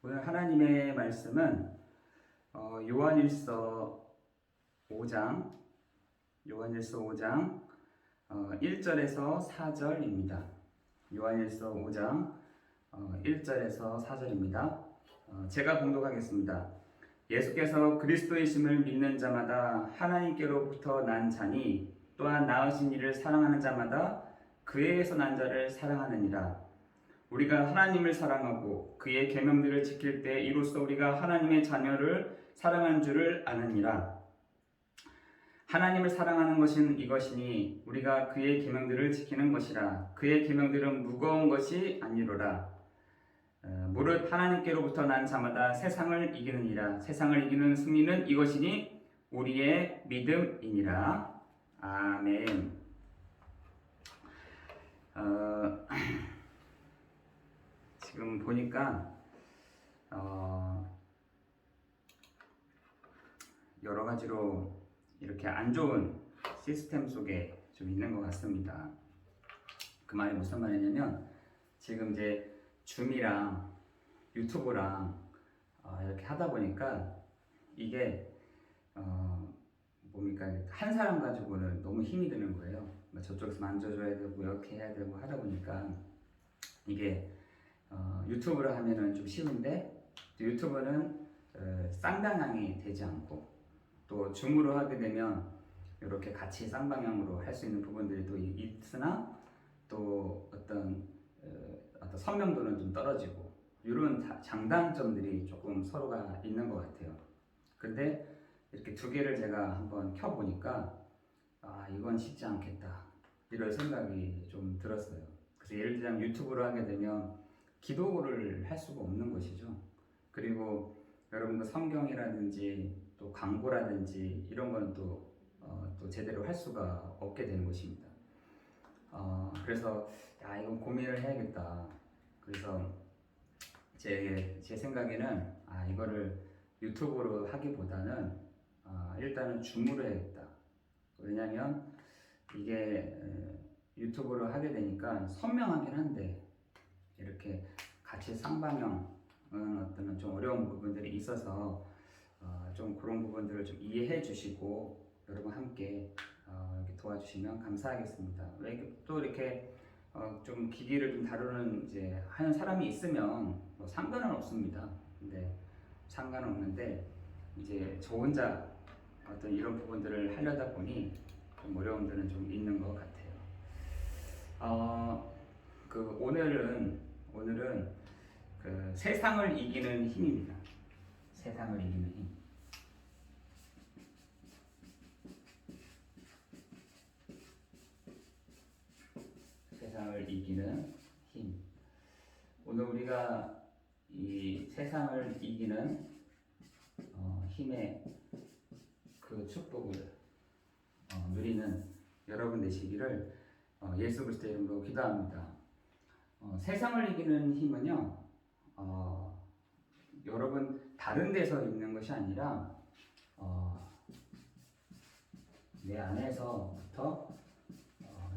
오늘 하나님의 말씀은 요한일서 5장 1절에서 4절입니다. 요한일서 5장 1절에서 4절입니다. 제가 봉독하겠습니다. 예수께서 그리스도이심을 믿는 자마다 하나님께로부터 난 자니 또한 낳으신 이를 사랑하는 자마다 그에게서 난 자를 사랑하느니라. 우리가 하나님을 사랑하고 그의 계명들을 지킬 때 이로써 우리가 하나님의 자녀를 사랑한 줄을 아느니라. 하나님을 사랑하는 것은 이것이니 우리가 그의 계명들을 지키는 것이라. 그의 계명들은 무거운 것이 아니로라. 무릇 하나님께로부터 난 자마다 세상을 이기느니라. 세상을 이기는 승리는 이것이니 우리의 믿음이니라. 아멘. 지금 보니까 여러 가지로 이렇게 안 좋은 시스템 속에 좀 있는 것 같습니다. 그 말이 무슨 말이냐면 지금 이제 줌이랑 유튜브랑 이렇게 하다 보니까 이게 뭡니까, 한 사람 가지고는 너무 힘이 드는 거예요. 저쪽에서 만져줘야 되고 이렇게 해야 되고 하다 보니까 이게 유튜브를 하면은 좀 쉬운데 유튜브는 쌍방향이 되지 않고 또 줌으로 하게 되면 이렇게 같이 쌍방향으로 할 수 있는 부분들이 또 있으나 또 어떤 선명도는 좀 떨어지고 이런 장단점들이 조금 서로가 있는 것 같아요. 근데 이렇게 두 개를 제가 한번 켜보니까 이건 쉽지 않겠다 이런 생각이 좀 들었어요. 그래서 예를 들자면 유튜브로 하게 되면 기도를 할 수가 없는 것이죠. 그리고 여러분들 성경이라든지 또 광고라든지 이런 건 또 제대로 할 수가 없게 되는 것입니다. 그래서 이건 고민을 해야겠다. 그래서 제 생각에는 이거를 유튜브로 하기보다는 일단은 줌으로 해야겠다. 왜냐면 이게 유튜브로 하게 되니까 선명하긴 한데 이렇게 같이 쌍방향은 어떤 좀 어려운 부분들이 있어서 좀 그런 부분들을 좀 이해해 주시고 여러분 함께 이렇게 도와주시면 감사하겠습니다. 또 이렇게 좀 기기를 좀 다루는 이제 하는 사람이 있으면 뭐 상관은 없습니다. 근데 상관은 없는데 이제 저 혼자 어떤 이런 부분들을 하려다 보니 좀 어려움들은 좀 있는 것 같아요. 오늘은 그 세상을 이기는 힘입니다. 세상을 이기는 힘. 세상을 이기는 힘. 오늘 우리가 이 세상을 이기는 힘의 그 축복을 누리는 여러분 되시기를 예수 그리스도의 이름으로 기도합니다. 세상을 이기는 힘은요, 여러분 다른 데서 있는 것이 아니라 내 안에서부터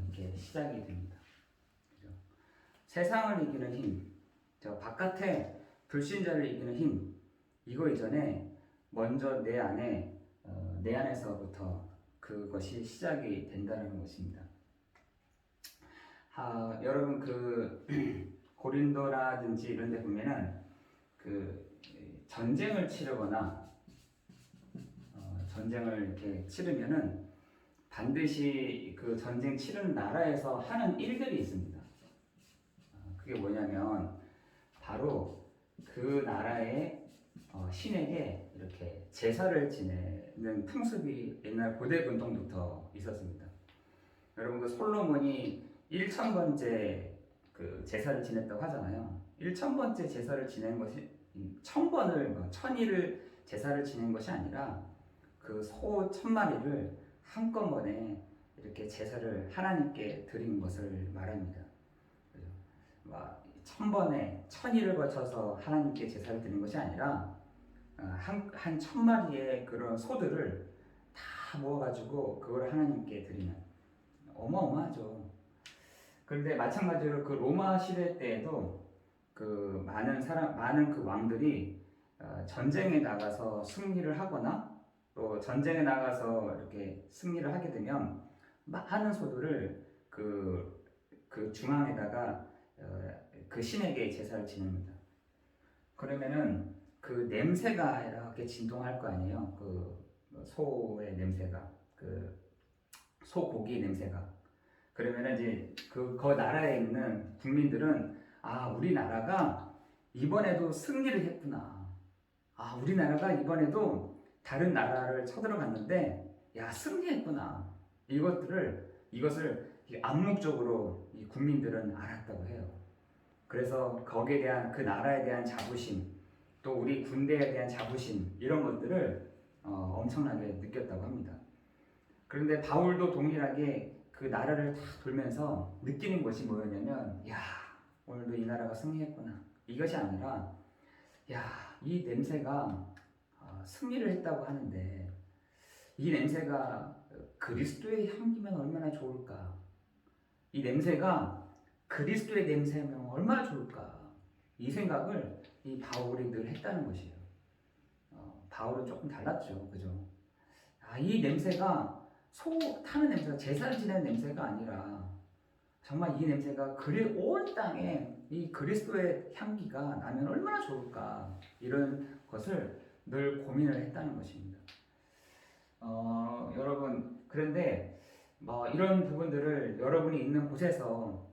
이렇게 시작이 됩니다. 그죠? 세상을 이기는 힘, 바깥에 불신자를 이기는 힘, 이거 이전에 먼저 내 안에서부터 그것이 시작이 된다는 것입니다. 여러분 그 고린도라든지 이런 데 보면은 그 전쟁을 치르거나 전쟁을 이렇게 치르면은 반드시 그 전쟁 치르는 나라에서 하는 일들이 있습니다. 그게 뭐냐면 바로 그 나라의 신에게 이렇게 제사를 지내는 풍습이 옛날 고대 근동부터 있었습니다. 여러분 그 솔로몬이 1000번째 그 제사를 지냈다고 하잖아요. 1000번째 제사를 지낸 것이 1000번을 1000일을 제사를 지낸 것이 아니라 그 소 1000마리를 한꺼번에 이렇게 제사를 하나님께 드린 것을 말합니다. 1000번에 1000일을 거쳐서 하나님께 제사를 드리는 것이 아니라 한 1000마리의 그런 소들을 다 모아가지고 그걸 하나님께 드리는, 어마어마하죠. 그런데 마찬가지로 그 로마 시대 때에도 그 그 많은 그 왕들이 전쟁에 나가서 승리를 하거나 또 전쟁에 나가서 이렇게 승리를 하게 되면 많은 소들을 그 중앙에다가 그 신에게 제사를 지냅니다. 그러면은 그 냄새가 이렇게 진동할 거 아니에요. 그 소의 냄새가, 그 소고기 냄새가. 그러면은 이제 그 나라에 있는 국민들은 아, 우리나라가 이번에도 승리를 했구나. 아, 우리나라가 이번에도 다른 나라를 쳐들어갔는데 야, 승리했구나. 이것을 암묵적으로 이 국민들은 알았다고 해요. 그래서 거기에 대한 그 나라에 대한 자부심, 또 우리 군대에 대한 자부심 이런 것들을 엄청나게 느꼈다고 합니다. 그런데 바울도 동일하게 그 나라를 다 돌면서 느끼는 것이 뭐였냐면, 야, 오늘도 이 나라가 승리했구나. 이것이 아니라, 야, 이 냄새가 승리를 했다고 하는데 이 냄새가 그리스도의 향기면 얼마나 좋을까? 이 냄새가 그리스도의 냄새면 얼마나 좋을까? 이 생각을 이 바울이 늘 했다는 것이에요. 바울은 조금 달랐죠, 그죠? 아, 이 냄새가 소 타는 냄새가 제사를 지내는 냄새가 아니라 정말 이 냄새가 온 땅에 이 그리스도의 향기가 나면 얼마나 좋을까? 이런 것을 늘 고민을 했다는 것입니다. 여러분, 그런데 뭐 이런 부분들을 여러분이 있는 곳에서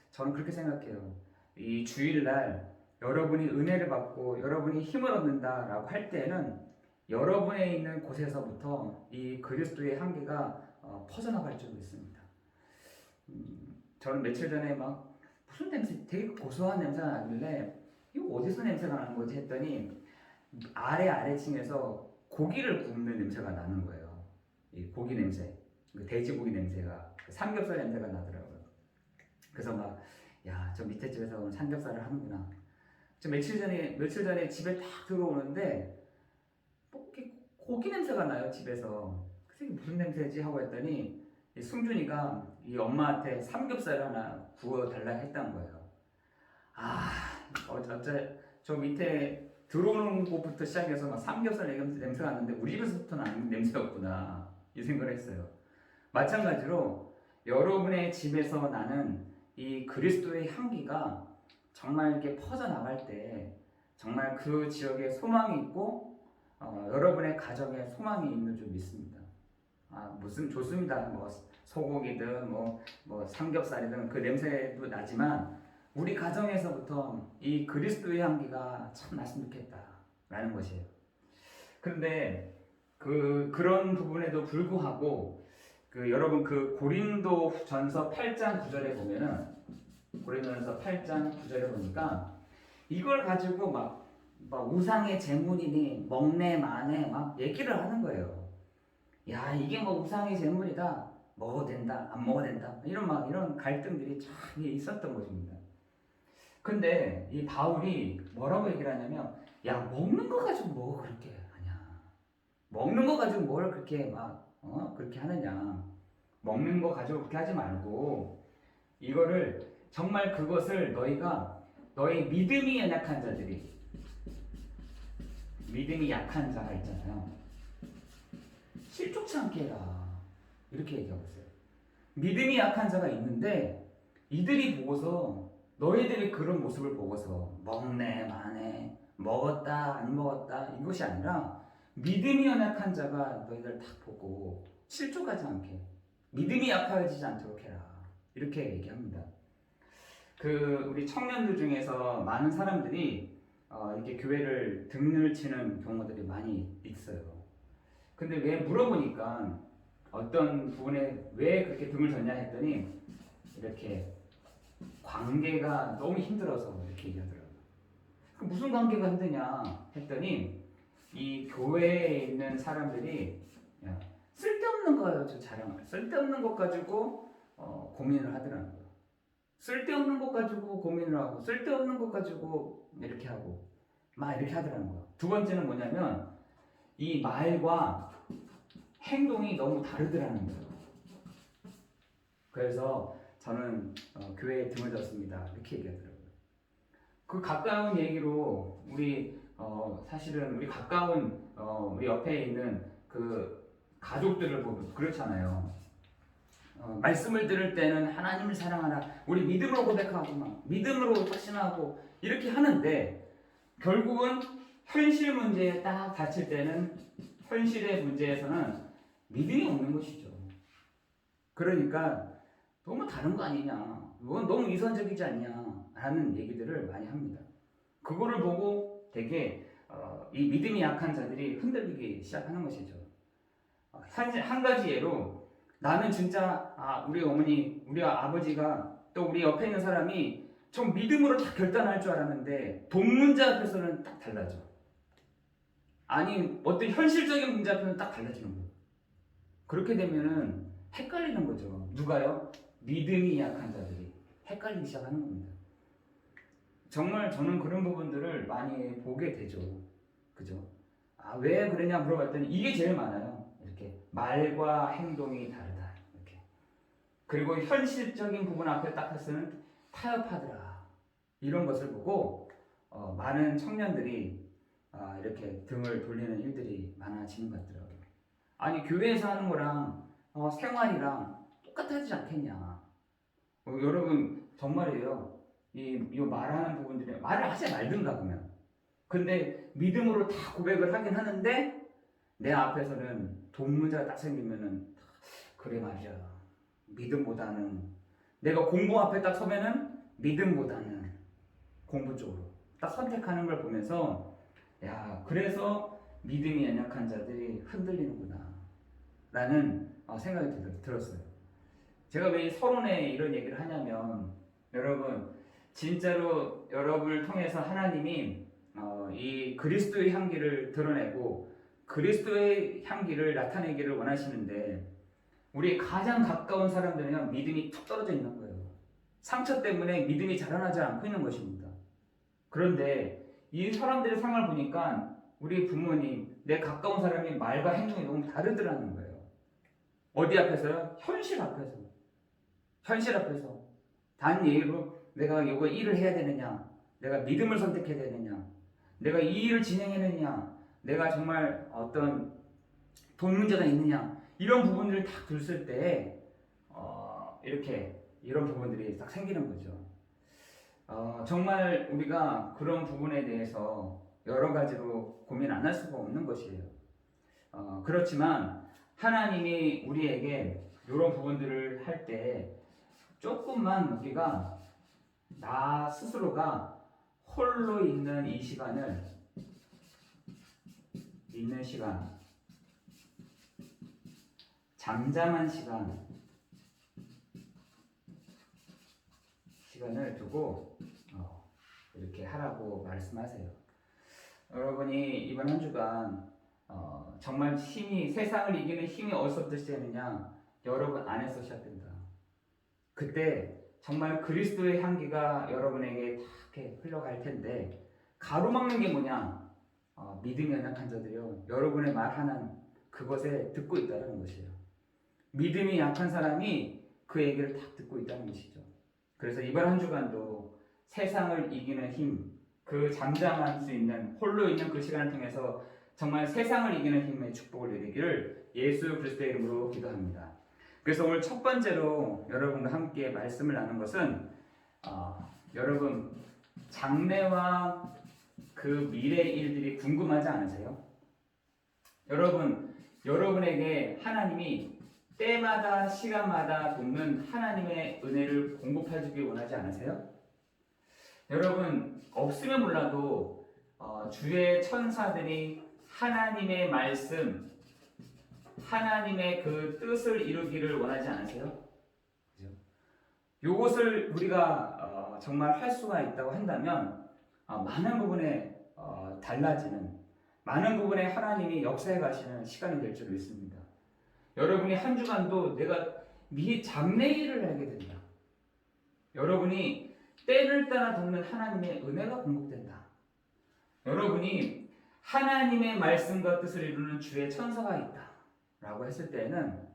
저는 그렇게 생각해요. 이 주일날 여러분이 은혜를 받고 여러분이 힘을 얻는다라고 할 때는 여러분에 있는 곳에서부터 이 그리스도의 향기가 퍼져나갈 줄 믿습니다. 저는 며칠 전에 막 무슨 냄새, 되게 고소한 냄새가 나길래 이거 어디서 냄새가 나는 거지 했더니 아래층에서 고기를 굽는 냄새가 나는 거예요. 이 고기 냄새, 돼지고기 냄새가, 삼겹살 냄새가 나더라고요. 그래서 막, 야, 저 밑에 집에서 삼겹살을 하는구나. 저 며칠 전에 집에 딱 들어오는데 뭐 고기 냄새가 나요, 집에서. 그래서 이게 무슨 냄새지 하고 했더니 승준이가 이 엄마한테 삼겹살 하나 구워달라 했던 거예요. 아, 저 밑에 들어오는 곳부터 시작해서 막 삼겹살 냄새가 나는데 우리 집에서부터 나는 냄새였구나, 이 생각을 했어요. 마찬가지로 여러분의 집에서 나는 이 그리스도의 향기가 정말 이렇게 퍼져나갈 때 정말 그 지역에 소망이 있고 여러분의 가정에 소망이 있는 줄 믿습니다. 무슨 좋습니다. 뭐 소고기든 뭐 삼겹살이든 그 냄새도 나지만 우리 가정에서부터 이 그리스도의 향기가 참 났으면 좋겠다라는 것이에요. 그런데 그런 부분에도 불구하고 여러분 고린도전서 8장 9절에 보면은 고린도전서 8장 9절에 보니까 이걸 가지고 막 우상의 제물이니 먹네 마네 막 얘기를 하는 거예요. 야, 이게 뭐 우상의 제물이다, 먹어도 된다, 안 먹어도 된다, 이런 갈등들이 참 있었던 것입니다. 근데 이 바울이 뭐라고 얘기를 하냐면, 야, 먹는 거 가지고 뭐 그렇게 하냐? 먹는 거 가지고 뭘 그렇게 그렇게 하느냐? 먹는 거 가지고 그렇게 하지 말고 이거를 정말 그것을 너희 믿음이 약한 자가 있잖아요. 실족치 않게 해라. 이렇게 얘기하고 있어요. 믿음이 약한 자가 있는데 이들이 보고서 너희들이 그런 모습을 보고서 먹네 마네 먹었다 안 먹었다 이것이 아니라 믿음이 연약한 자가 너희들 딱 보고 실족하지 않게 믿음이 약해지지 않도록 해라. 이렇게 얘기합니다. 우리 청년들 중에서 많은 사람들이 이렇게 교회를 등을 치는 경우들이 많이 있어요. 근데 왜 물어보니까 어떤 부분에 왜 그렇게 등을 졌냐 했더니 이렇게 관계가 너무 힘들어서 이렇게 얘기하더라고요. 무슨 관계가 힘드냐 했더니 이 교회에 있는 사람들이 쓸데없는 거예요. 쓸데없는 것 가지고 고민을 하더라고요. 쓸데없는 것 가지고 고민을 하고 쓸데없는 것 가지고 이렇게 하고 막 이렇게 하더라고요. 두 번째는 뭐냐면 이 말과 행동이 너무 다르더라는 거예요. 그래서 저는 교회에 등을 졌습니다. 이렇게 얘기하더라고요. 그 가까운 얘기로 우리 사실은 우리 가까운 우리 옆에 있는 그 가족들을 보면 그렇잖아요. 말씀을 들을 때는 하나님을 사랑하라, 우리 믿음으로 고백하고 막 믿음으로 확신하고 이렇게 하는데 결국은 현실 문제에 딱 닥칠 때는 현실의 문제에서는 믿음이 없는 것이죠. 그러니까 너무 다른 거 아니냐, 이건 너무 이선적이지 않냐 라는 얘기들을 많이 합니다. 그거를 보고 되게 이 믿음이 약한 자들이 흔들리기 시작하는 것이죠. 한 가지 예로, 나는 진짜 우리 어머니, 우리 아버지가 또 우리 옆에 있는 사람이 좀 믿음으로 다 결단할 줄 알았는데 돈 문제 앞에서는 딱 달라져. 아니 어떤 현실적인 문제 앞에서는 딱 달라지는 거예요. 그렇게 되면은 헷갈리는 거죠. 누가요? 믿음이 약한 자들이 헷갈리기 시작하는 겁니다. 정말 저는 그런 부분들을 많이 보게 되죠. 그죠? 왜 그러냐 물어봤더니 이게 제일 많아요. 이렇게 말과 행동이 다르다. 이렇게. 그리고 현실적인 부분 앞에 딱 했으면 타협하더라. 이런 것을 보고 많은 청년들이 이렇게 등을 돌리는 일들이 많아지는 것 같더라고요. 아니 교회에서 하는 거랑 생활이랑 똑같아지지 않겠냐. 여러분 정말이에요. 이 말하는 부분들이 말을 하지 말든가 그러면. 근데 믿음으로 다 고백을 하긴 하는데 내 앞에서는 돈 문제가 딱 생기면은 그래 말이야. 믿음보다는 내가 공부 앞에 딱 서면은 믿음보다는 공부 쪽으로 딱 선택하는 걸 보면서 야, 그래서 믿음이 연약한 자들이 흔들리는구나 라는 생각이 들었어요. 제가 왜 서론에 이런 얘기를 하냐면 여러분 진짜로 여러분을 통해서 하나님이 이 그리스도의 향기를 드러내고 그리스도의 향기를 나타내기를 원하시는데 우리 가장 가까운 사람들은 믿음이 툭 떨어져 있는 거예요. 상처 때문에 믿음이 자라나지 않고 있는 것입니다. 그런데 이 사람들의 상황을 보니까 우리 부모님, 내 가까운 사람이 말과 행동이 너무 다르더라는 거예요. 어디 앞에서요? 현실 앞에서. 현실 앞에서. 단 예로 내가 이거 일을 해야 되느냐, 내가 믿음을 선택해야 되느냐, 내가 이 일을 진행해내느냐, 내가 정말 어떤 돈 문제가 있느냐, 이런 부분들을 딱 둘쓸 때 이렇게 이런 부분들이 딱 생기는 거죠. 정말 우리가 그런 부분에 대해서 여러 가지로 고민 안 할 수가 없는 것이에요. 그렇지만 하나님이 우리에게 이런 부분들을 할 때 조금만 우리가 나 스스로가 홀로 있는 이 시간을 있는 시간, 잠잠한 시간을 두고 이렇게 하라고 말씀하세요. 여러분이 이번 한 주간 정말 힘이, 세상을 이기는 힘이 어디서부터 시작되느냐? 여러분 안에서 시작된다. 그때 정말 그리스도의 향기가 여러분에게 다 이렇게 흘러갈 텐데 가로막는 게 뭐냐? 믿음이 연약한 자들이요, 여러분의 말 하나는 그것에 듣고 있다는 것이에요. 믿음이 약한 사람이 그 얘기를 딱 듣고 있다는 것이죠. 그래서 이번 한 주간도 세상을 이기는 힘, 그 잠잠할 수 있는, 홀로 있는 그 시간을 통해서 정말 세상을 이기는 힘의 축복을 누리기를 예수 그리스도의 이름으로 기도합니다. 그래서 오늘 첫 번째로 여러분과 함께 말씀을 나눈 것은 여러분 장래와 그 미래의 일들이 궁금하지 않으세요? 여러분에게 하나님이 때마다 시간마다 돕는 하나님의 은혜를 공급해 주길 원하지 않으세요? 여러분 없으면 몰라도 주의 천사들이 하나님의 말씀, 하나님의 그 뜻을 이루기를 원하지 않으세요? 그죠? 요것을 우리가 정말 할 수가 있다고 한다면 많은 부분에 달라지는, 많은 부분에 하나님이 역사해 가시는 시간이 될 줄 믿습니다. 여러분이 한 주간도 내가 장래 일을 하게 된다. 여러분이 때를 따라 돕는 하나님의 은혜가 공급된다. 여러분이 하나님의 말씀과 뜻을 이루는 주의 천사가 있다 라고 했을 때는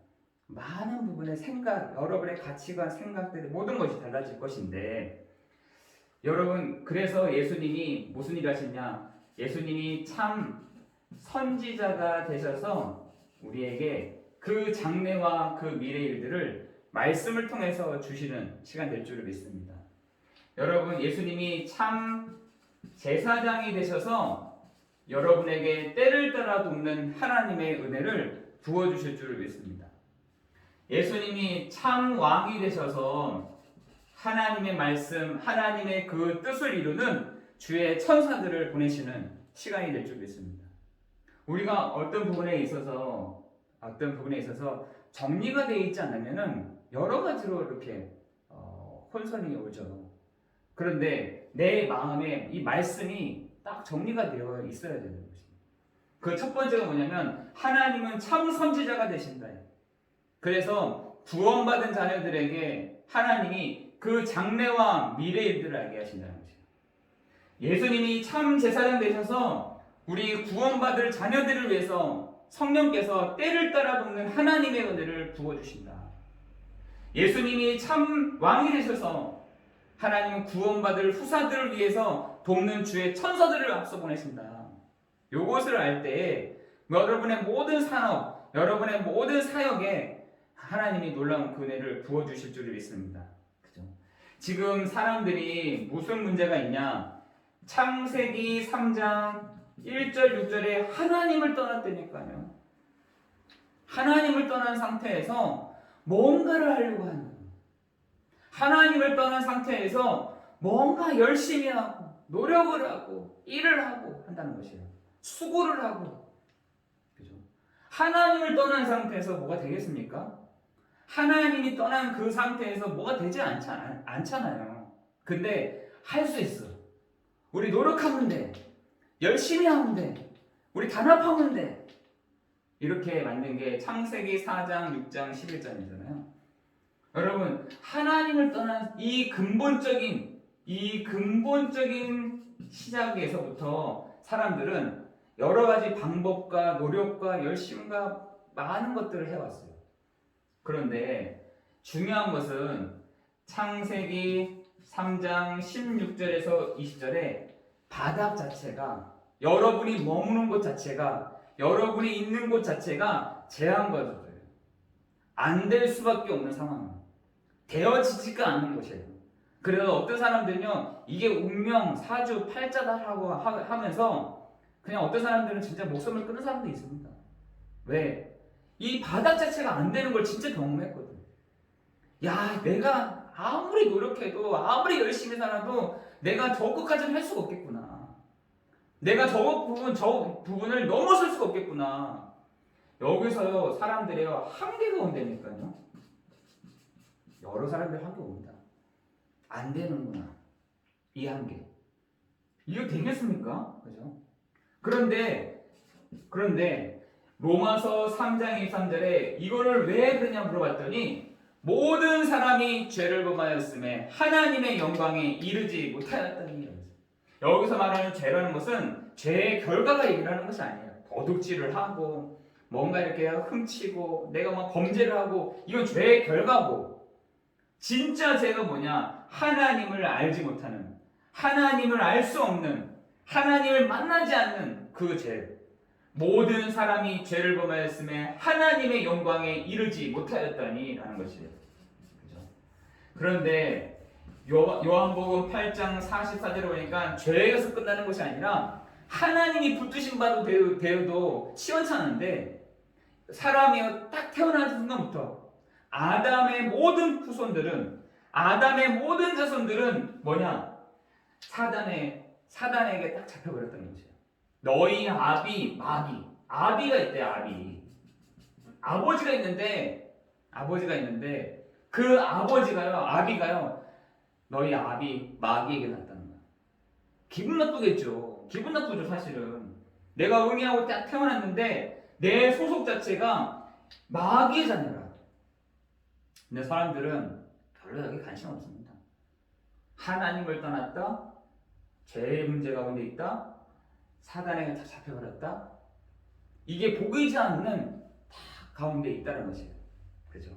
많은 부분의 생각, 여러분의 가치관, 생각들이 모든 것이 달라질 것인데 여러분 그래서 예수님이 무슨 일 하셨냐? 예수님이 참 선지자가 되셔서 우리에게 그 장래와 그 미래 일들을 말씀을 통해서 주시는 시간 될 줄을 믿습니다. 여러분 예수님이 참 제사장이 되셔서 여러분에게 때를 따라 돕는 하나님의 은혜를 부어주실 줄을 믿습니다. 예수님이 참 왕이 되셔서 하나님의 말씀, 하나님의 그 뜻을 이루는 주의 천사들을 보내시는 시간이 될 줄 믿습니다. 우리가 어떤 부분에 있어서 정리가 되어 있지 않으면은 여러 가지로 이렇게 혼선이 오죠. 그런데 내 마음에 이 말씀이 딱 정리가 되어 있어야 되는 것입니다. 그 첫 번째가 뭐냐면 하나님은 참 선지자가 되신다. 그래서 구원받은 자녀들에게 하나님이 그 장래와 미래 일들을 알게 하신다는 것이에요. 예수님이 참 제사장 되셔서 우리 구원받을 자녀들을 위해서 성령께서 때를 따라 돕는 하나님의 은혜를 부어주신다. 예수님이 참 왕이 되셔서 하나님은 구원받을 후사들을 위해서 돕는 주의 천사들을 앞서 보내신다. 이것을 알 때 여러분의 모든 산업, 여러분의 모든 사역에 하나님이 놀라운 그 은혜를 부어주실 줄을 믿습니다. 그죠? 지금 사람들이 무슨 문제가 있냐? 창세기 3장 1절 6절에 하나님을 떠났다니까요. 하나님을 떠난 상태에서 뭔가를 하려고 하는 거예요. 하나님을 떠난 상태에서 뭔가 열심히 하고 노력을 하고 일을 하고 한다는 것이에요. 수고를 하고. 그죠? 하나님을 떠난 상태에서 뭐가 되겠습니까? 하나님이 떠난 그 상태에서 뭐가 되지 않잖아요. 근데 할 수 있어. 우리 노력하면 돼. 열심히 하면 돼. 우리 단합하면 돼. 이렇게 만든 게 창세기 4장, 6장, 11장이잖아요. 여러분, 하나님을 떠난 이 근본적인 시작에서부터 사람들은 여러 가지 방법과 노력과 열심과 많은 것들을 해왔어요. 그런데 중요한 것은 창세기 3장 16절에서 20절에 바닥 자체가 여러분이 머무는 곳 자체가 여러분이 있는 곳 자체가 제한과도예요. 안 될 수밖에 없는 상황. 되어지지가 않는 것이에요. 그래서 어떤 사람들은요 이게 운명, 사주, 팔자다라고 하면서 그냥 어떤 사람들은 진짜 목숨을 끊는 사람도 있습니다. 왜? 이 바닥 자체가 안 되는 걸 진짜 경험했거든. 야, 내가 아무리 노력해도 아무리 열심히 살아도 내가 저 끝까지는 할 수가 없겠구나. 내가 저 부분을 넘어설 수가 없겠구나. 여기서요 사람들이요 한계가 온다니까요. 여러 사람들이 한계 옵니다. 안 되는구나. 이 한계. 이거 되겠습니까? 그죠? 그런데 로마서 3장 23절에 이거를 왜 그러냐 물어봤더니 모든 사람이 죄를 범하였음에 하나님의 영광에 이르지 못하였다니. 여기서 말하는 죄라는 것은 죄의 결과가 얘기를 하는 것이 아니에요. 도둑질을 하고 뭔가 이렇게 훔치고 내가 막 범죄를 하고 이건 죄의 결과고, 진짜 죄가 뭐냐? 하나님을 알지 못하는, 하나님을 알 수 없는, 하나님을 만나지 않는 그 죄. 모든 사람이 죄를 범하였음에 하나님의 영광에 이르지 못하였다니 라는 것이에요. 그죠? 그런데 요한복음 8장 44절에 보니까 죄에서 끝나는 것이 아니라 하나님이 붙드신 바도 되어도 시원찮은데 사람이 딱 태어나는 순간부터 아담의 모든 후손들은, 아담의 모든 자손들은 뭐냐? 사단에게 딱 잡혀버렸다는 거죠. 너희 아비 마귀, 아비가 있대. 아버지가 있는데 그 아비가요 너희 아비 마귀에게 났다는 거야. 기분 나쁘겠죠. 기분 나쁘죠. 사실은 내가 응애하고 딱 태어났는데 내 소속 자체가 마귀의 자녀라. 근데 사람들은 별로 여기 관심 없습니다. 하나님을 떠났다, 죄의 문제 가운데 있다, 사단에게 다 잡혀버렸다. 이게 보이지 않는 다 가운데 있다는 것이에요. 그죠?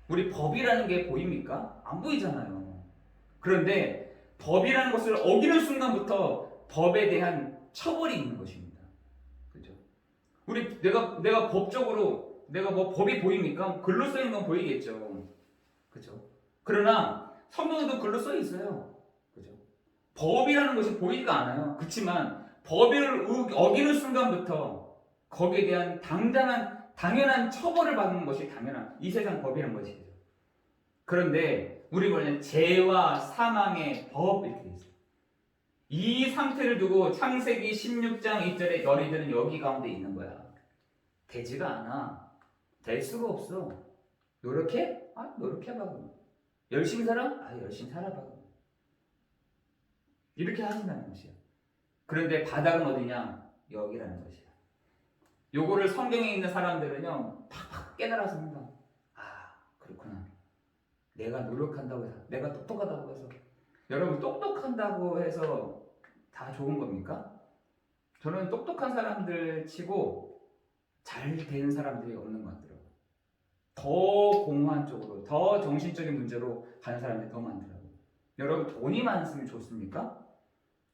우리 법이라는 게 보입니까? 안 보이잖아요. 그런데 법이라는 것을 어기는 순간부터 법에 대한 처벌이 있는 것입니다. 그죠? 내가 법적으로 내가 뭐 법이 보입니까? 글로 써 있는 건 보이겠죠. 그죠? 그러나 성경에도 글로 써 있어요. 그죠? 법이라는 것이 보이지가 않아요. 그렇지만 법을 어기는 순간부터 거기에 대한 당연한 처벌을 받는 것이 당연한 이 세상 법이라는 것이죠. 그런데 우리 뭐냐 죄와 사망의 법 이렇게 돼 있어요. 이 상태를 두고 창세기 16장 2절에 너희들은 여기 가운데 있는 거야. 되지가 않아. 될 수가 없어. 노력해? 아, 노력해봐. 열심히 살아? 아, 열심히 살아봐. 이렇게 하신다는 것이야. 그런데 바닥은 어디냐? 여기라는 것이야. 요거를 성경에 있는 사람들은요, 팍팍 깨달았습니다. 아, 그렇구나. 내가 노력한다고 해서, 내가 똑똑하다고 해서, 여러분 똑똑한다고 해서 다 좋은 겁니까? 저는 똑똑한 사람들 치고 잘 되는 사람들이 없는 것 같더라고요. 더 공허한 쪽으로, 더 정신적인 문제로 가는 사람들이 더 많더라고요. 여러분 돈이 많으면 좋습니까?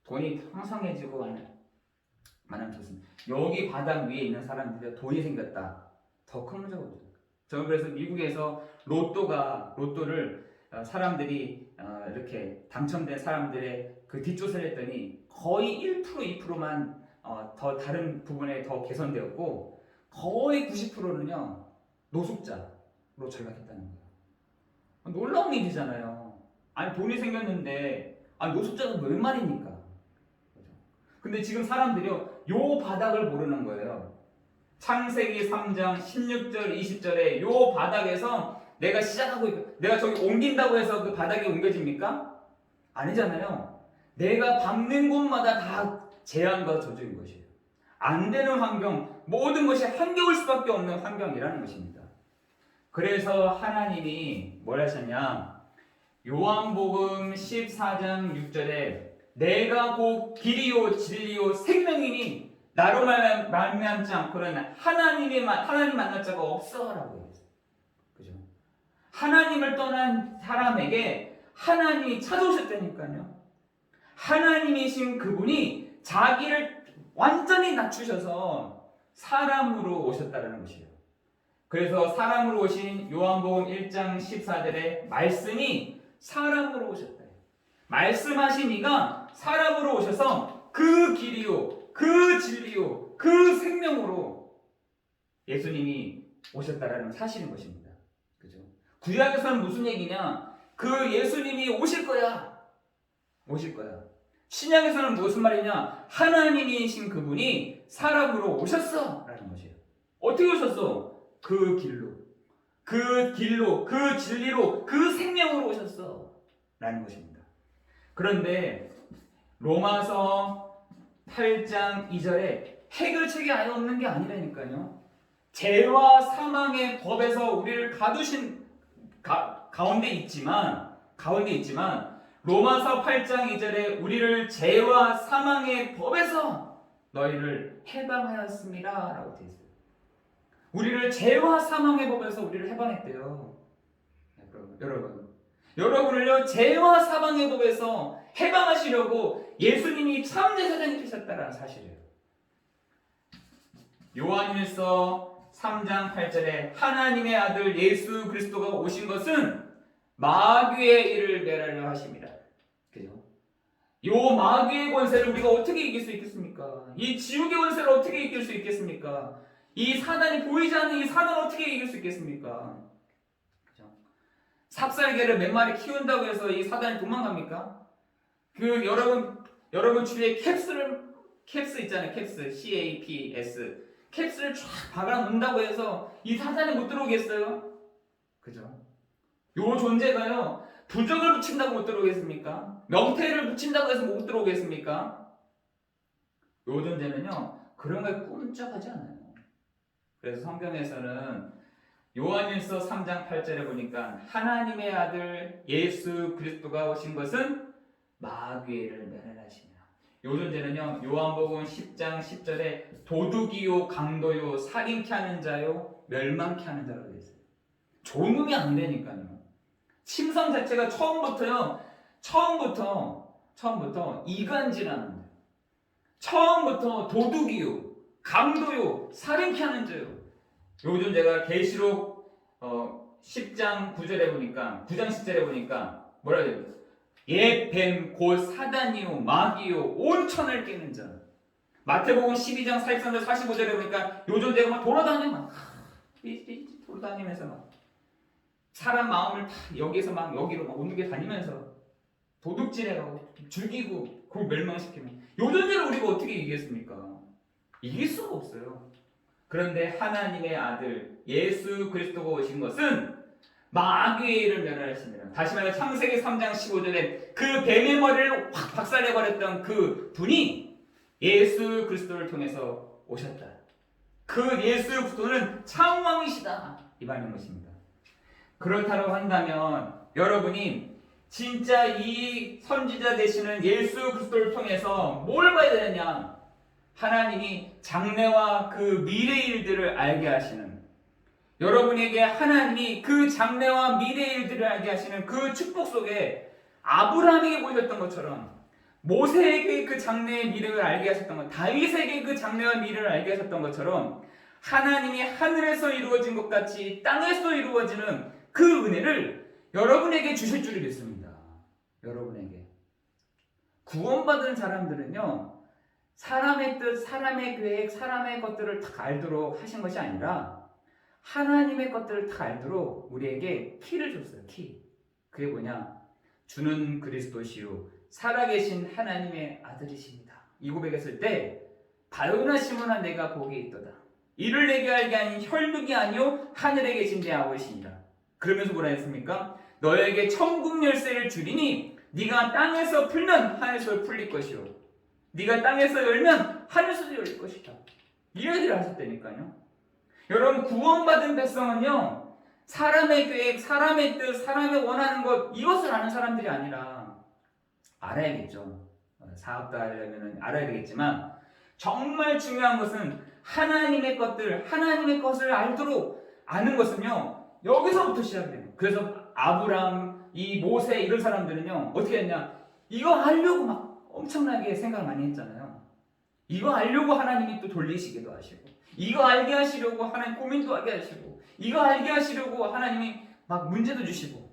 돈이 풍성해지고 많으면 좋습니다. 여기 바닥 위에 있는 사람들이 돈이 생겼다. 더 큰 문제가 없어요. 저는 그래서 미국에서 로또를 사람들이 이렇게 당첨된 사람들의 그 뒷조사를 했더니 거의 1%, 2%만 더 다른 부분에 더 개선되었고 거의 90%는요 노숙자로 전락했다는 거예요. 놀라운 일이잖아요. 아니 돈이 생겼는데 노숙자가 웬 말입니까? 근데 지금 사람들이요 요 바닥을 모르는 거예요. 창세기 3장 16절 20절에 요 바닥에서 내가 시작하고 내가 저기 옮긴다고 해서 그 바닥이 옮겨집니까? 아니잖아요. 내가 밟는 곳마다 다 재앙과 저주인 것이에요. 안 되는 환경, 모든 것이 한겨울 수밖에 없는 환경이라는 것입니다. 그래서 하나님이 뭘 하셨냐? 요한복음 14장 6절에 내가 곧 길이요 진리요 생명이니 나로 말미암지 않고는 하나님 만날 자가 없어라고 했어요. 그죠? 하나님을 떠난 사람에게 하나님이 찾아오셨다니까요. 하나님이신 그분이 자기를 완전히 낮추셔서 사람으로 오셨다는 것이에요. 그래서 사람으로 오신 요한복음 1장 14절에 말씀이 사람으로 오셨다. 말씀하신 이가 사람으로 오셔서 그 길이요, 그 진리요, 그 생명으로 예수님이 오셨다라는 사실인 것입니다. 그죠? 구약에서는 무슨 얘기냐? 그 예수님이 오실 거야. 오실 거야. 신약에서는 무슨 말이냐? 하나님이신 그분이 사람으로 오셨어. 라는 것이에요. 어떻게 오셨어? 그 길로, 그 진리로, 그 생명으로 오셨어. 라는 것입니다. 그런데 로마서 8장 2절에 해결책이 아예 없는 게 아니라니까요. 죄와 사망의 법에서 우리를 가두신 가운데 있지만 로마서 8장 2절에 우리를 죄와 사망의 법에서 너희를 해방하였습니다 라고 되어 있어요. 우리를 죄와 사망의 법에서 우리를 해방했대요. 여러분을요 죄와 사망의 법에서 해방하시려고 예수님이 참제사장이 되셨다는 사실이에요. 요한일서 3장 8절에 하나님의 아들 예수 그리스도가 오신 것은 마귀의 일을 멸하려 하십니다. 그죠? 요 마귀의 권세를 우리가 어떻게 이길 수 있겠습니까? 이 지옥의 권세를 어떻게 이길 수 있겠습니까? 이 사단이 보이지 않는 이 사단을 어떻게 이길 수 있겠습니까? 그죠? 삽살개를 몇 마리 키운다고 해서 이 사단이 도망갑니까? 여러분 주위에 캡스 있잖아요. 캡스, CAPS. 캡스를 쫙 박아놓는다고 해서 이 사단이 못 들어오겠어요? 그죠? 요 존재가요, 부적을 붙인다고 못 들어오겠습니까? 명태를 붙인다고 해서 못 들어오겠습니까? 요 존재는요, 그런 거에 꼼짝하지 않아요. 그래서 성경에서는 요한일서 3장 8절에 보니까 하나님의 아들 예수 그리스도가 오신 것은 마귀를 멸하시며 요 존재는요 요한복음 10장 10절에 도둑이요 강도요 살인케 하는 자요 멸망케 하는 자로 되어 있어요. 적응이 안 되니까요. 침성 자체가 처음부터 이간질하는 거예요. 처음부터 도둑이요, 강도요, 살인케 하는 죄요. 요즘 제가 계시록 10장 9절에 보니까 9장 10절에 보니까 뭐라 해야 돼요? 옛 뱀 곧 사단이요 마귀요 온 천을 깨는 자. 마태복음 12장 43절 45절에 보니까 요즘 제가 막 돌아다니면 막 돌아다니면서 막 사람 마음을 다 여기서 막 여기로 막 옮겨 다니면서 도둑질해가고 죽이고 그걸 멸망시키면 요전제를 우리가 어떻게 이기겠습니까? 이길 수가 없어요. 그런데 하나님의 아들 예수 그리스도가 오신 것은 마귀의 일을 멸하십니다. 다시 말해 창세기 3장 15절에 그 뱀의 머리를 확 박살내버렸던 그 분이 예수 그리스도를 통해서 오셨다. 그 예수 그리스도는 창왕이시다 이 말인 것입니다. 그렇다고 한다면 여러분이 진짜 이 선지자 되시는 예수 그리스도를 통해서 뭘 봐야 되느냐? 하나님이 장래와 그 미래의 일들을 알게 하시는, 여러분에게 하나님이 그 장래와 미래의 일들을 알게 하시는 그 축복 속에 아브라함에게 보셨던 것처럼, 모세에게 그 장래의 미래를 알게 하셨던 것, 다윗에게 그 장래와 미래를 알게 하셨던 것처럼 하나님이 하늘에서 이루어진 것 같이 땅에서 이루어지는 그 은혜를 여러분에게 주실 줄을 믿습니다. 여러분에게. 구원받은 사람들은요, 사람의 뜻, 사람의 계획, 사람의 것들을 다 알도록 하신 것이 아니라 하나님의 것들을 다 알도록 우리에게 키를 줬어요. 키. 그게 뭐냐? 주는 그리스도시요 살아계신 하나님의 아들이십니다. 이 고백했을 때 바요나 시몬아 내가 복이 있도다. 이를 내게 알게 하니 혈육이 아니요 하늘에 계신 내 아버지시니라. 그러면서 뭐라 했습니까? 너에게 천국 열쇠를 주리니 네가 땅에서 풀면 하늘에서 풀릴 것이요 네가 땅에서 열면 하늘에서 열릴 것이다. 이 얘기를 하셨다니까요. 여러분, 구원받은 백성은요, 사람의 계획, 사람의 뜻, 사람의 원하는 것, 이것을 아는 사람들이 아니라 알아야겠죠. 사업도 하려면 알아야 되겠지만 정말 중요한 것은 하나님의 것들, 하나님의 것을 알도록 아는 것은요, 여기서부터 시작돼요. 그래서 아브람, 이 모세 이런 사람들은요 어떻게 했냐? 이거 알려고 막 엄청나게 생각을 많이 했잖아요. 이거 알려고 하나님이 또 돌리시기도 하시고, 이거 알게 하시려고 하나님 고민도 하게 하시고, 이거 알게 하시려고 하나님이 막 문제도 주시고,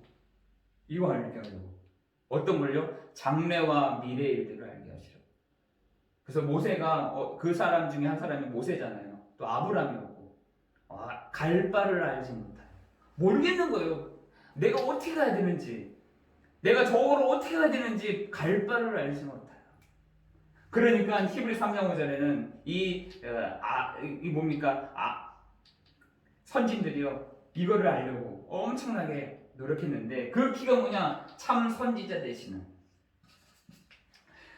이거 알게 하려고 어떤 걸요? 장래와 미래의 일들을 알게 하시려고. 그래서 모세가 그 사람 중에 한 사람이 모세잖아요. 또 아브람이었고, 갈 바를 알지 못하요. 모르겠는 거예요. 내가 어떻게 가야 되는지, 내가 저거로 어떻게 가야 되는지 갈 바를 알지 못해요. 그러니까 히브리 3장 5절에는 이 뭡니까? 선진들이요 이거를 알려고 엄청나게 노력했는데 그 키가 뭐냐? 참 선지자 되시는.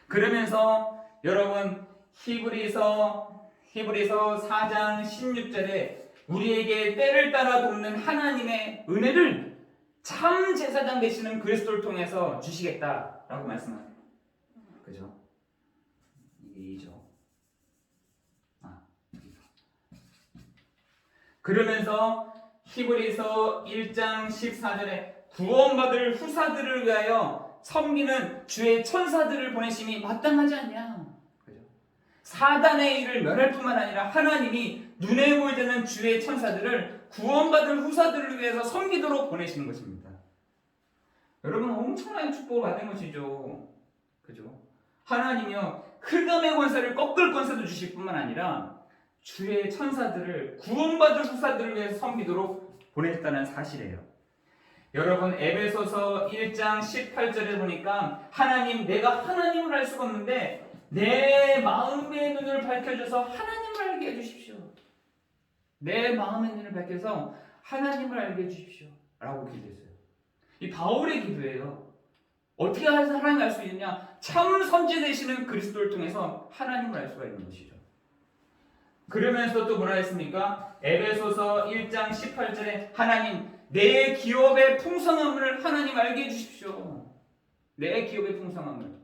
그러면서 여러분 히브리서 4장 16절에 우리에게 때를 따라 돕는 하나님의 은혜를 참 제사장 되시는 그리스도를 통해서 주시겠다라고 말씀하세요. 그죠? 이게 2죠. 그러면서 히브리서 1장 14절에 구원받을 후사들을 위하여 섬기는 주의 천사들을 보내심이 마땅하지 않냐. 그죠? 사단의 일을 멸할 뿐만 아니라 하나님이 눈에 보이지 않는 주의 천사들을 구원받을 후사들을 위해서 섬기도록 보내시는 것입니다. 여러분, 엄청난 축복을 받은 것이죠. 그죠? 하나님이요 흑암의 권세를 꺾을 권세도 주실 뿐만 아니라 주의 천사들을 구원받을 후사들을 위해서 섬기도록 보냈다는 사실이에요. 여러분, 에베소서 1장 18절에 보니까 하나님, 내가 하나님을 알 수가 없는데 내 마음의 눈을 밝혀줘서 하나님을 알게 해주십시오. 내 마음의 눈을 밝혀서 하나님을 알게 해주십시오 라고 기도했어요. 이 바울의 기도예요. 어떻게 해서 하나님을 알 수 있느냐? 참 선지 되시는 그리스도를 통해서 하나님을 알 수가 있는 것이죠. 그러면서 또 뭐라 했습니까? 에베소서 1장 18절에 하나님, 내 기업의 풍성함을 하나님 알게 해주십시오. 내 기업의 풍성함을,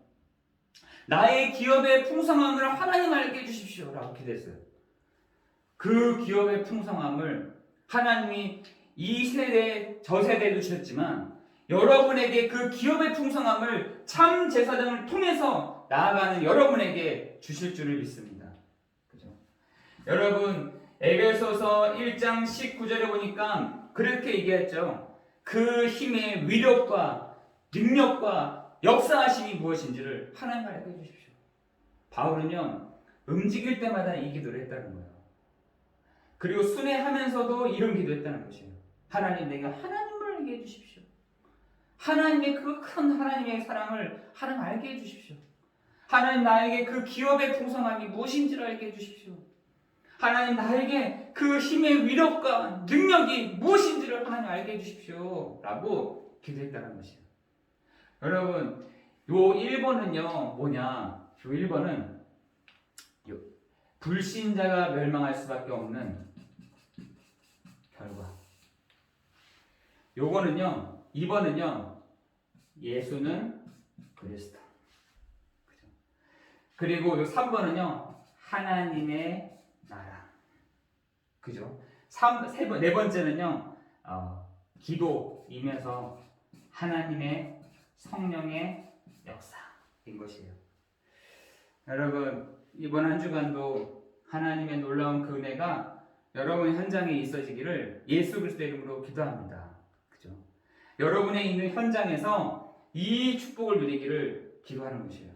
나의 기업의 풍성함을 하나님 알게 해주십시오 라고 기도했어요. 그 기업의 풍성함을 하나님이 이 세대, 저 세대도 주셨지만 여러분에게 그 기업의 풍성함을 참 제사장을 통해서 나아가는 여러분에게 주실 줄을 믿습니다. 그죠? 여러분, 에베소서 1장 19절에 보니까 그렇게 얘기했죠. 그 힘의 위력과 능력과 역사하심이 무엇인지를 하나님 알게 해주십시오. 바울은요, 움직일 때마다 이 기도를 했다는 거예요. 그리고 순회하면서도 이런 기도했다는 것이에요. 하나님, 내가 하나님을 알게 해주십시오. 하나님의 그 큰 하나님의 사랑을 하나님 알게 해주십시오. 하나님, 나에게 그 기업의 풍성함이 무엇인지를 알게 해주십시오. 하나님, 나에게 그 힘의 위력과 능력이 무엇인지를 하나님 알게 해주십시오. 라고 기도했다는 것이에요. 여러분, 요 1번은요 뭐냐, 요 1번은 불신자가 멸망할 수밖에 없는 결과. 요거는요, 2번은요 예수는 그리스도. 그죠? 그리고 요 3번은요 하나님의 나라. 그죠? 네 번째는요 기도이면서 하나님의 성령의 역사인 것이에요. 여러분, 이번 한 주간도 하나님의 놀라운 그 은혜가 여러분 현장에 있어지기를 예수 그리스도의 이름으로 기도합니다. 그죠? 여러분의 있는 현장에서 이 축복을 누리기를 기도하는 것이에요.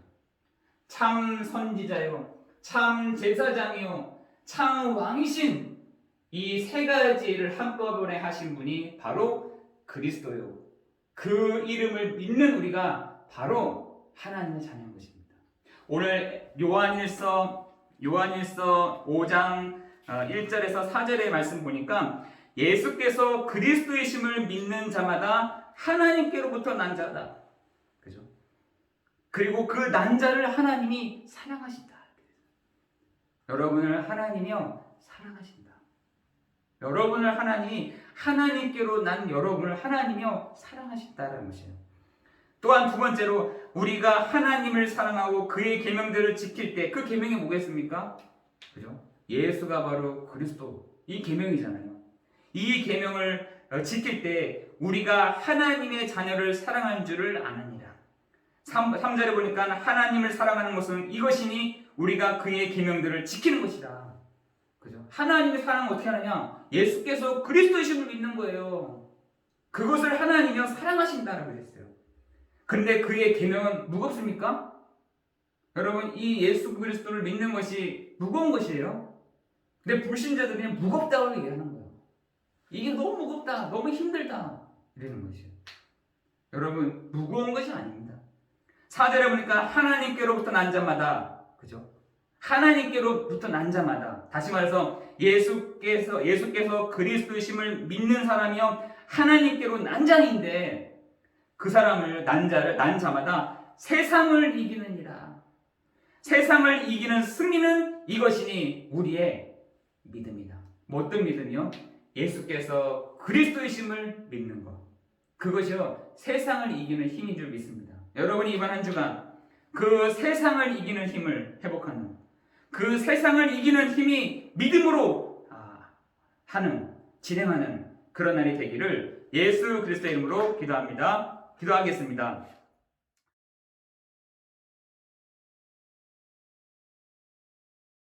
참 선지자요, 참 제사장이요, 참 왕이신 이 세 가지를 한꺼번에 하신 분이 바로 그리스도요. 그 이름을 믿는 우리가 바로 하나님의 자녀인 것입니다. 오늘 요한일서 5장 1절에서 4절의 말씀 보니까 예수께서 그리스도이심을 믿는 자마다 하나님께로부터 난 자다. 그죠? 그리고 그 난 자를 하나님이 사랑하신다. 여러분을 하나님이요 사랑하신다. 여러분을 하나님이 하나님께로 난 여러분을 하나님이요 사랑하신다라는 것이에요. 또한 두 번째로 우리가 하나님을 사랑하고 그의 계명들을 지킬 때 그 계명이 뭐겠습니까? 그죠? 예수가 바로 그리스도, 이 계명이잖아요. 이 계명을 지킬 때 우리가 하나님의 자녀를 사랑하는 줄을 아느니라. 3절에 보니까 하나님을 사랑하는 것은 이것이니 우리가 그의 계명들을 지키는 것이다. 그죠? 하나님의 사랑을 어떻게 하느냐? 예수께서 그리스도이심을 믿는 거예요. 그것을 하나님이 사랑하신다라고 했어요. 근데 그의 계명은 무겁습니까? 여러분, 이 예수 그리스도를 믿는 것이 무거운 것이에요. 근데 불신자들이 그냥 무겁다고 얘기하는 거예요. 이게 너무 무겁다, 너무 힘들다 이러는 것이에요. 여러분, 무거운 것이 아닙니다. 4절에 보니까 하나님께로부터 난 자마다, 그죠? 하나님께로부터 난 자마다, 다시 말해서 예수께서 그리스도이심을 믿는 사람이요 하나님께로 난 자인데 그 사람을 난 자마다 세상을 이기느니라. 세상을 이기는 승리는 이것이니 우리의 믿음이다. 뭐 어떤 믿음이요? 예수께서 그리스도이심을 믿는 것. 그것이요 세상을 이기는 힘인 줄 믿습니다. 여러분이 이번 한 주간 그 세상을 이기는 힘을 회복하는, 그 세상을 이기는 힘이 믿음으로 진행하는 그런 날이 되기를 예수 그리스도의 이름으로 기도합니다. 기도하겠습니다.